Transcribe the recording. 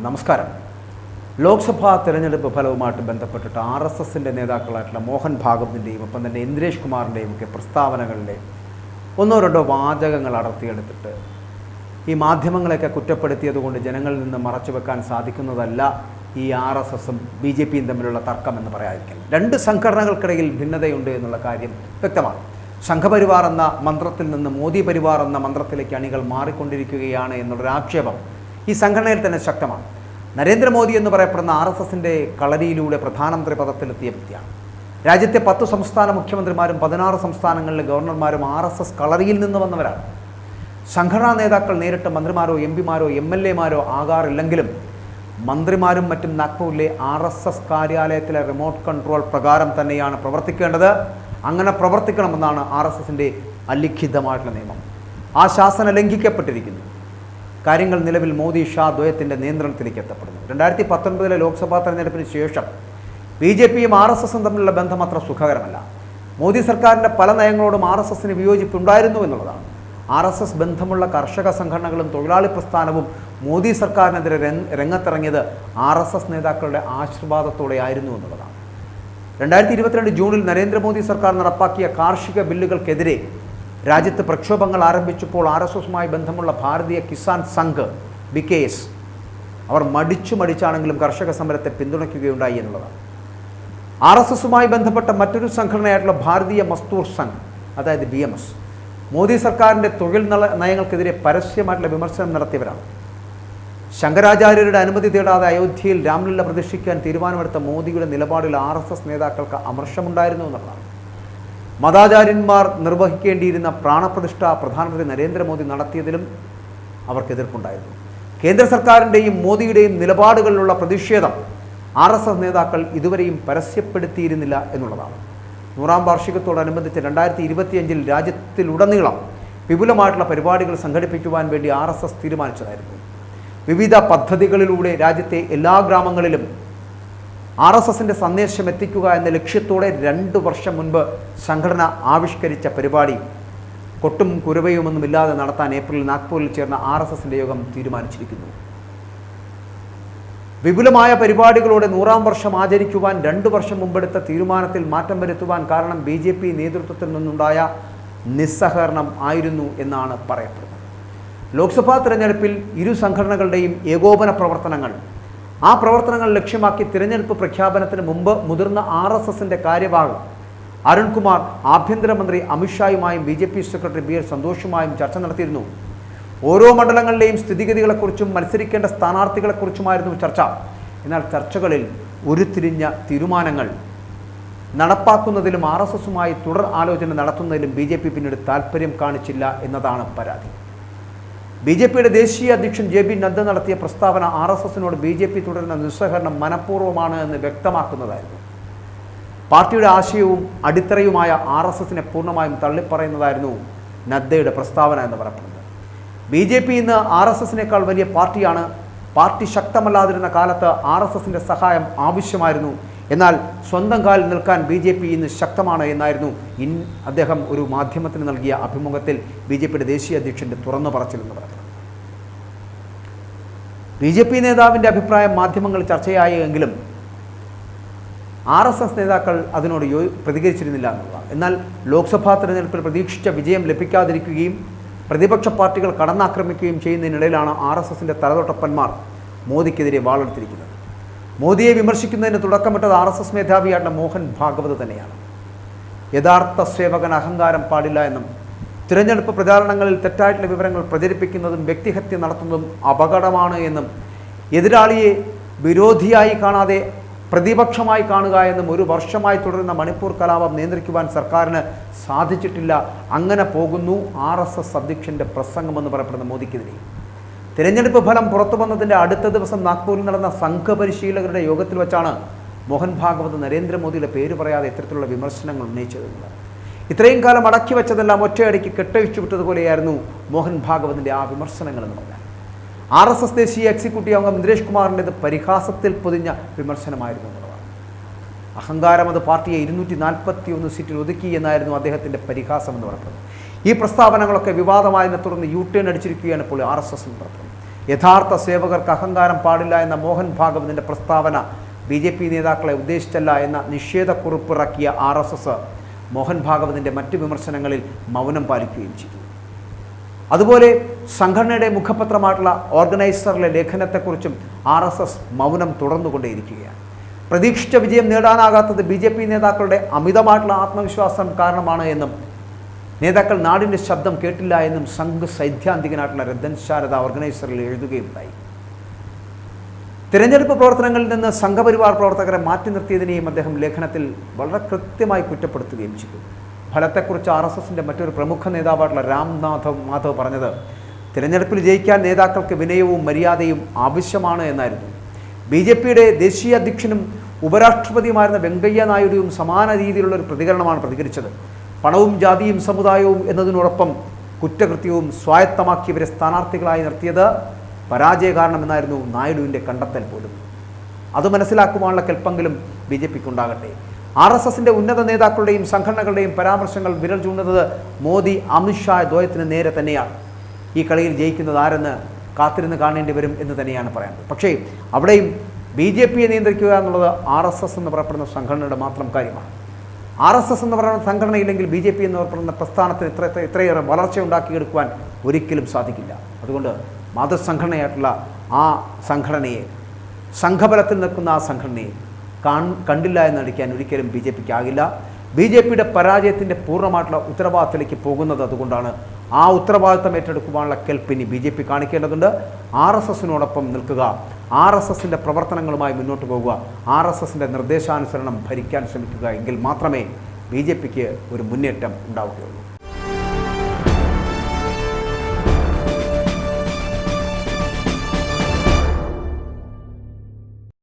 നമസ്കാരം. ലോക്സഭാ തെരഞ്ഞെടുപ്പ് ഫലവുമായിട്ട് ബന്ധപ്പെട്ടിട്ട് RSSന്റെ നേതാക്കളായിട്ടുള്ള മോഹൻ ഭാഗവതിൻ്റെയും ഒപ്പം തന്നെ ഇന്ദ്രേഷ് കുമാറിൻ്റെയും ഒക്കെ പ്രസ്താവനകളിലെ ഒന്നോ രണ്ടോ വാചകങ്ങൾ അടർത്തിയെടുത്തിട്ട് ഈ മാധ്യമങ്ങളെയൊക്കെ കുറ്റപ്പെടുത്തിയതുകൊണ്ട് ജനങ്ങളിൽ നിന്ന് മറച്ചുവെക്കാൻ സാധിക്കുന്നതല്ല ഈ RSSും BJPയും തമ്മിലുള്ള തർക്കമെന്ന് പറയാതിരിക്കണം. രണ്ട് സംഘടനകൾക്കിടയിൽ ഭിന്നതയുണ്ട് എന്നുള്ള കാര്യം വ്യക്തമാണ്. സംഘപരിവാർ എന്ന മന്ത്രത്തിൽ നിന്ന് മോദി പരിവാർ എന്ന മന്ത്രത്തിലേക്ക് അണികൾ മാറിക്കൊണ്ടിരിക്കുകയാണ് എന്നുള്ളൊരാക്ഷേപം ഈ സംഘടനയിൽ തന്നെ ശക്തമാണ്. നരേന്ദ്രമോദി എന്ന് പറയപ്പെടുന്ന RSSന്റെ കളരിയിലൂടെ പ്രധാനമന്ത്രി പദത്തിലെത്തിയ വ്യക്തിയാണ്. രാജ്യത്തെ 10 സംസ്ഥാന മുഖ്യമന്ത്രിമാരും 16 സംസ്ഥാനങ്ങളിലെ ഗവർണർമാരും RSS കളരിയിൽ നിന്ന് വന്നവരാണ്. സംഘടനാ നേതാക്കൾ നേരിട്ട് മന്ത്രിമാരോ MPമാരോ MLAമാരോ ആകാറില്ലെങ്കിലും മന്ത്രിമാരും മറ്റും നാഗ്പൂരിലെ RSS കാര്യാലയത്തിലെ റിമോട്ട് കൺട്രോൾ പ്രകാരം തന്നെയാണ് പ്രവർത്തിക്കേണ്ടത്. അങ്ങനെ പ്രവർത്തിക്കണമെന്നാണ് RSSന്റെ അലിഖിതമായിട്ടുള്ള നിയമം. ആ ശാസന ലംഘിക്കപ്പെട്ടിരിക്കുന്നു. കാര്യങ്ങൾ നിലവിൽ മോദി ഷാ ദ്വയത്തിൻ്റെ നിയന്ത്രണത്തിലേക്ക് എത്തപ്പെടുന്നു. 2019 ലോക്സഭാ തെരഞ്ഞെടുപ്പിന് ശേഷം BJPയും RSSും തമ്മിലുള്ള ബന്ധം അത്ര സുഖകരമല്ല. മോദി സർക്കാരിൻ്റെ പല നയങ്ങളോടും RSSന് വിയോജിപ്പുണ്ടായിരുന്നു എന്നുള്ളതാണ്. RSS ബന്ധമുള്ള കർഷക സംഘടനകളും തൊഴിലാളി പ്രസ്ഥാനവും മോദി സർക്കാരിനെതിരെ രംഗത്തിറങ്ങിയത് RSS നേതാക്കളുടെ ആശീർവാദത്തോടെ ആയിരുന്നു എന്നുള്ളതാണ്. 2022 ജൂണിൽ നരേന്ദ്രമോദി സർക്കാർ നടപ്പാക്കിയ കാർഷിക ബില്ലുകൾക്കെതിരെ രാജ്യത്ത് പ്രക്ഷോഭങ്ങൾ ആരംഭിച്ചപ്പോൾ RSSുമായി ബന്ധമുള്ള ഭാരതീയ കിസാൻ സംഘ് BKS അവർ മടിച്ചാണെങ്കിലും കർഷക സമരത്തെ പിന്തുണയ്ക്കുകയുണ്ടായി എന്നുള്ളതാണ്. RSSുമായി ബന്ധപ്പെട്ട മറ്റൊരു സംഘടനയായിട്ടുള്ള ഭാരതീയ മസ്ദൂർ സംഘ്, അതായത് BMS, മോദി സർക്കാരിൻ്റെ തൊഴിൽ നയങ്ങൾക്കെതിരെ പരസ്യമായിട്ടുള്ള വിമർശനം നടത്തിയവരാണ്. ശങ്കരാചാര്യരുടെ അനുമതി തേടാതെ അയോധ്യയിൽ രാംലീല പ്രതിഷ്ഠിക്കാൻ തീരുമാനമെടുത്ത മോദിയുടെ നിലപാടിൽ RSS നേതാക്കൾക്ക് അമർഷമുണ്ടായിരുന്നു എന്നുള്ളതാണ്. മതാചാര്യന്മാർ നിർവഹിക്കേണ്ടിയിരുന്ന പ്രാണപ്രതിഷ്ഠ പ്രധാനമന്ത്രി നരേന്ദ്രമോദി നടത്തിയതിലും അവർക്ക് എതിർപ്പുണ്ടായിരുന്നു. കേന്ദ്ര സർക്കാരിൻ്റെയും മോദിയുടെയും നിലപാടുകളിലുള്ള പ്രതിഷേധം RSS നേതാക്കൾ ഇതുവരെയും പരസ്യപ്പെടുത്തിയിരുന്നില്ല എന്നുള്ളതാണ്. 100ാം വാർഷികത്തോടനുബന്ധിച്ച് 2025 രാജ്യത്തിലുടനീളം വിപുലമായിട്ടുള്ള പരിപാടികൾ സംഘടിപ്പിക്കുവാൻ വേണ്ടി RSS തീരുമാനിച്ചതായിരുന്നു. വിവിധ പദ്ധതികളിലൂടെ രാജ്യത്തെ എല്ലാ ഗ്രാമങ്ങളിലും RSSന്റെ സന്ദേശം എത്തിക്കുക എന്ന ലക്ഷ്യത്തോടെ 2 വർഷം മുൻപ് സംഘടന ആവിഷ്കരിച്ച പരിപാടി കൊട്ടും കുരവയുമൊന്നുമില്ലാതെ നടത്താൻ ഏപ്രിലിൽ നാഗ്പൂരിൽ ചേർന്ന RSSന്റെ യോഗം തീരുമാനിച്ചിരിക്കുന്നു. വിപുലമായ പരിപാടികളോടെ 100ാം വർഷം ആചരിക്കുവാൻ 2 വർഷം മുമ്പെടുത്ത തീരുമാനത്തിൽ മാറ്റം വരുത്തുവാൻ കാരണം BJP നേതൃത്വത്തിൽ നിന്നുണ്ടായ നിസ്സഹകരണം ആയിരുന്നു എന്നാണ് പറയപ്പെടുന്നത്. ലോക്സഭാ തെരഞ്ഞെടുപ്പിൽ ഇരു സംഘടനകളുടെയും ഏകോപന പ്രവർത്തനങ്ങൾ ലക്ഷ്യമാക്കി തിരഞ്ഞെടുപ്പ് പ്രഖ്യാപനത്തിന് മുമ്പ് മുതിർന്ന RSSന്റെ കാര്യവാഹ് അരുൺകുമാർ ആഭ്യന്തരമന്ത്രി അമിത്ഷായുമായും BJP സെക്രട്ടറി BL സന്തോഷുമായും ചർച്ച നടത്തിയിരുന്നു. ഓരോ മണ്ഡലങ്ങളിലെയും സ്ഥിതിഗതികളെക്കുറിച്ചും മത്സരിക്കേണ്ട സ്ഥാനാർത്ഥികളെക്കുറിച്ചുമായിരുന്നു ചർച്ച. എന്നാൽ ചർച്ചകളിൽ ഉരുത്തിരിഞ്ഞ തീരുമാനങ്ങൾ നടപ്പാക്കുന്നതിലും RSSുമായി തുടർ ആലോചന നടത്തുന്നതിലും BJP പിന്നീട് താൽപ്പര്യം കാണിച്ചില്ല എന്നതാണ് പരാതി. BJPയുടെ ദേശീയ അധ്യക്ഷൻ JP നദ്ദ നടത്തിയ പ്രസ്താവന RSSനോട് BJP തുടരുന്ന നിസ്സഹകരണം മനഃപൂർവ്വമാണ് എന്ന് വ്യക്തമാക്കുന്നതായിരുന്നു. പാർട്ടിയുടെ ആശയവും അടിത്തറയുമായ RSSനെ പൂർണ്ണമായും തള്ളിപ്പറയുന്നതായിരുന്നു നദ്ദയുടെ പ്രസ്താവന എന്ന് പറയപ്പെടുന്നത്. BJP ഇന്ന് RSSനേക്കാൾ വലിയ പാർട്ടിയാണ്. പാർട്ടി ശക്തമല്ലാതിരുന്ന കാലത്ത് RSSന്റെ സഹായം ആവശ്യമായിരുന്നു. എന്നാൽ സ്വന്തം കാലിൽ നിൽക്കാൻ BJP ഇന്ന് ശക്തമാണ് എന്നായിരുന്നു അദ്ദേഹം ഒരു മാധ്യമത്തിന് നൽകിയ അഭിമുഖത്തിൽ BJPയുടെ ദേശീയ അധ്യക്ഷൻ്റെ തുറന്നു പറച്ചിലെന്ന് പറഞ്ഞു. BJP നേതാവിൻ്റെ അഭിപ്രായം മാധ്യമങ്ങൾ ചർച്ചയായെങ്കിലും RSS നേതാക്കൾ അതിനോട് പ്രതികരിച്ചിരുന്നില്ല എന്നുള്ളതാണ്. എന്നാൽ ലോക്സഭാ തെരഞ്ഞെടുപ്പിൽ പ്രതീക്ഷിച്ച വിജയം ലഭിക്കാതിരിക്കുകയും പ്രതിപക്ഷ പാർട്ടികൾ കടന്നാക്രമിക്കുകയും ചെയ്യുന്നതിനിടയിലാണ് RSSന്റെ തലതൊട്ടപ്പന്മാർ മോദിക്കെതിരെ വാളെടുത്തിരിക്കുന്നത്. മോദിയെ വിമർശിക്കുന്നതിന് തുടക്കമിട്ടത് RSS മേധാവിയായിട്ടുള്ള മോഹൻ ഭാഗവത് തന്നെയാണ്. യഥാർത്ഥ സേവകൻ അഹങ്കാരം പാടില്ല എന്നും തിരഞ്ഞെടുപ്പ് പ്രചാരണങ്ങളിൽ തെറ്റായിട്ടുള്ള വിവരങ്ങൾ പ്രചരിപ്പിക്കുന്നതും വ്യക്തിഹത്യ നടത്തുന്നതും അപകടമാണ് എന്നും എതിരാളിയെ വിരോധിയായി കാണാതെ പ്രതിപക്ഷമായി കാണുക എന്നും 1 വർഷമായി തുടരുന്ന മണിപ്പൂർ കലാപം നിയന്ത്രിക്കുവാൻ സർക്കാരിന് സാധിച്ചിട്ടില്ല. അങ്ങനെ പോകുന്നു RSS അധ്യക്ഷൻ്റെ പ്രസംഗമെന്ന് പറയപ്പെടുന്ന മോദിക്കെതിരെ. തിരഞ്ഞെടുപ്പ് ഫലം പുറത്തു വന്നതിൻ്റെ അടുത്ത ദിവസം നാഗ്പൂരിൽ നടന്ന സംഘപരിശീലകരുടെ യോഗത്തിൽ വെച്ചാണ് മോഹൻ ഭാഗവത് നരേന്ദ്രമോദിയുടെ പേര് പറയാതെ ഇത്തരത്തിലുള്ള വിമർശനങ്ങൾ ഉന്നയിച്ചതെന്നുള്ളത്. ഇത്രയും കാലം അടക്കി വെച്ചതെല്ലാം ഒറ്റയടിക്ക് കെട്ടഴിച്ചു വിട്ടതുപോലെയായിരുന്നു മോഹൻ ഭാഗവതിൻ്റെ ആ വിമർശനങ്ങൾ എന്ന് പറഞ്ഞാൽ. RSS ദേശീയ എക്സിക്യൂട്ടീവ് അംഗം ഇന്ദ്രേഷ് കുമാറിൻ്റെത് പരിഹാസത്തിൽ പൊതിഞ്ഞ വിമർശനമായിരുന്നു എന്നുള്ളതാണ്. അഹങ്കാരം അത് പാർട്ടിയെ 241 സീറ്റിൽ ഒതുക്കി എന്നായിരുന്നു അദ്ദേഹത്തിൻ്റെ പരിഹാസം എന്ന് പറയുന്നത്. ഈ പ്രസ്താവനകളൊക്കെ വിവാദമായതിനെ തുടർന്ന് യു ടേൺ അടിച്ചിരിക്കുകയാണ് ഇപ്പോൾ RSS എന്ന് പറയുന്നത്. യഥാർത്ഥ സേവകർക്ക് അഹങ്കാരം പാടില്ല എന്ന മോഹൻ ഭാഗവതിൻ്റെ പ്രസ്താവന BJP നേതാക്കളെ ഉദ്ദേശിച്ചല്ല എന്ന നിഷേധക്കുറിപ്പിറക്കിയ RSS മോഹൻ ഭാഗവതിൻ്റെ മറ്റ് വിമർശനങ്ങളിൽ മൗനം പാലിക്കുകയും ചെയ്തു. അതുപോലെ സംഘടനയുടെ മുഖപത്രമായിട്ടുള്ള ഓർഗനൈസറിലെ ലേഖനത്തെക്കുറിച്ചും RSS മൗനം തുടർന്നുകൊണ്ടേയിരിക്കുകയാണ്. പ്രതീക്ഷിച്ച വിജയം നേടാനാകാത്തത് BJP നേതാക്കളുടെ അമിതമായിട്ടുള്ള ആത്മവിശ്വാസം കാരണമാണ് എന്നും നേതാക്കൾ നാടിൻ്റെ ശബ്ദം കേട്ടില്ല എന്നും സംഘ് സൈദ്ധാന്തികനായിട്ടുള്ള രത്തൻ ശാരദ ഓർഗനൈസറിൽ എഴുതുകയുണ്ടായി. തിരഞ്ഞെടുപ്പ് പ്രവർത്തനങ്ങളിൽ നിന്ന് സംഘപരിവാർ പ്രവർത്തകരെ മാറ്റി നിർത്തിയതിനെയും അദ്ദേഹം ലേഖനത്തിൽ വളരെ കൃത്യമായി കുറ്റപ്പെടുത്തുകയും ചെയ്തു. ഫലത്തെക്കുറിച്ച് RSSൻ്റെ മറ്റൊരു പ്രമുഖ നേതാവായിട്ടുള്ള മാധവ് പറഞ്ഞത്, തിരഞ്ഞെടുപ്പിൽ ജയിക്കാൻ നേതാക്കൾക്ക് വിനയവും മര്യാദയും ആവശ്യമാണ് എന്നായിരുന്നു. BJPയുടെ ദേശീയ അധ്യക്ഷനും ഉപരാഷ്ട്രപതിയുമായിരുന്ന വെങ്കയ്യ നായിഡുവും സമാന രീതിയിലുള്ള ഒരു പ്രതികരണമാണ് പ്രതികരിച്ചത്. പണവും ജാതിയും സമുദായവും എന്നതിനോടൊപ്പം കുറ്റകൃത്യവും സ്വായത്തമാക്കിയവരെ സ്ഥാനാർത്ഥികളായി നിർത്തിയത് പരാജയ കാരണമെന്നായിരുന്നു നായിഡുവിൻ്റെ കണ്ടെത്തൽ പോലും. അത് മനസ്സിലാക്കുവാനുള്ള കെൽപ്പെങ്കിലും BJPക്ക് ഉണ്ടാകട്ടെ. RSSൻ്റെ ഉന്നത നേതാക്കളുടെയും സംഘടനകളുടെയും പരാമർശങ്ങൾ വിരൽ ചൂണ്ടുന്നത് മോദി അമിത്ഷാ ദ്വയത്തിന് നേരെ തന്നെയാണ്. ഈ കളിയിൽ ജയിക്കുന്നത് ആരെന്ന് കാത്തിരുന്ന് കാണേണ്ടി വരും എന്ന് തന്നെയാണ് പറയുന്നത്. പക്ഷേ അവിടെയും BJPയെ നിയന്ത്രിക്കുക എന്നുള്ളത് RSS എന്ന് പറയപ്പെടുന്ന സംഘടനയുടെ മാത്രം കാര്യമാണ്. RSS എന്ന് പറയുന്ന സംഘടനയില്ലെങ്കിൽ BJP എന്ന് പറയപ്പെടുന്ന പ്രസ്ഥാനത്തിന് ഇത്രയേറെ വളർച്ച ഉണ്ടാക്കിയെടുക്കുവാൻ ഒരിക്കലും സാധിക്കില്ല. അതുകൊണ്ട് മതസംഘടനയായിട്ടുള്ള ആ സംഘടനയെ, സംഘബലത്തിൽ നിൽക്കുന്ന ആ സംഘടനയെ കണ്ടില്ല എന്ന് നടിക്കാൻ ഒരിക്കലും BJPക്ക് ആകില്ല. BJPയുടെ പരാജയത്തിൻ്റെ പൂർണ്ണമായിട്ടുള്ള ഉത്തരവാദിത്തത്തിലേക്ക് പോകുന്നത് അതുകൊണ്ടാണ്. ആ ഉത്തരവാദിത്തം ഏറ്റെടുക്കുവാനുള്ള കെൽപ്പിനി BJP കാണിക്കേണ്ടതുണ്ട്. RSSനോടൊപ്പം നിൽക്കുക, RSSൻ്റെ പ്രവർത്തനങ്ങളുമായി മുന്നോട്ട് പോകുക, RSSൻ്റെ നിർദ്ദേശാനുസരണം ഭരിക്കാൻ ശ്രമിക്കുക. എങ്കിൽ മാത്രമേ BJPക്ക് ഒരു മുന്നേറ്റം ഉണ്ടാവുകയുള്ളൂ.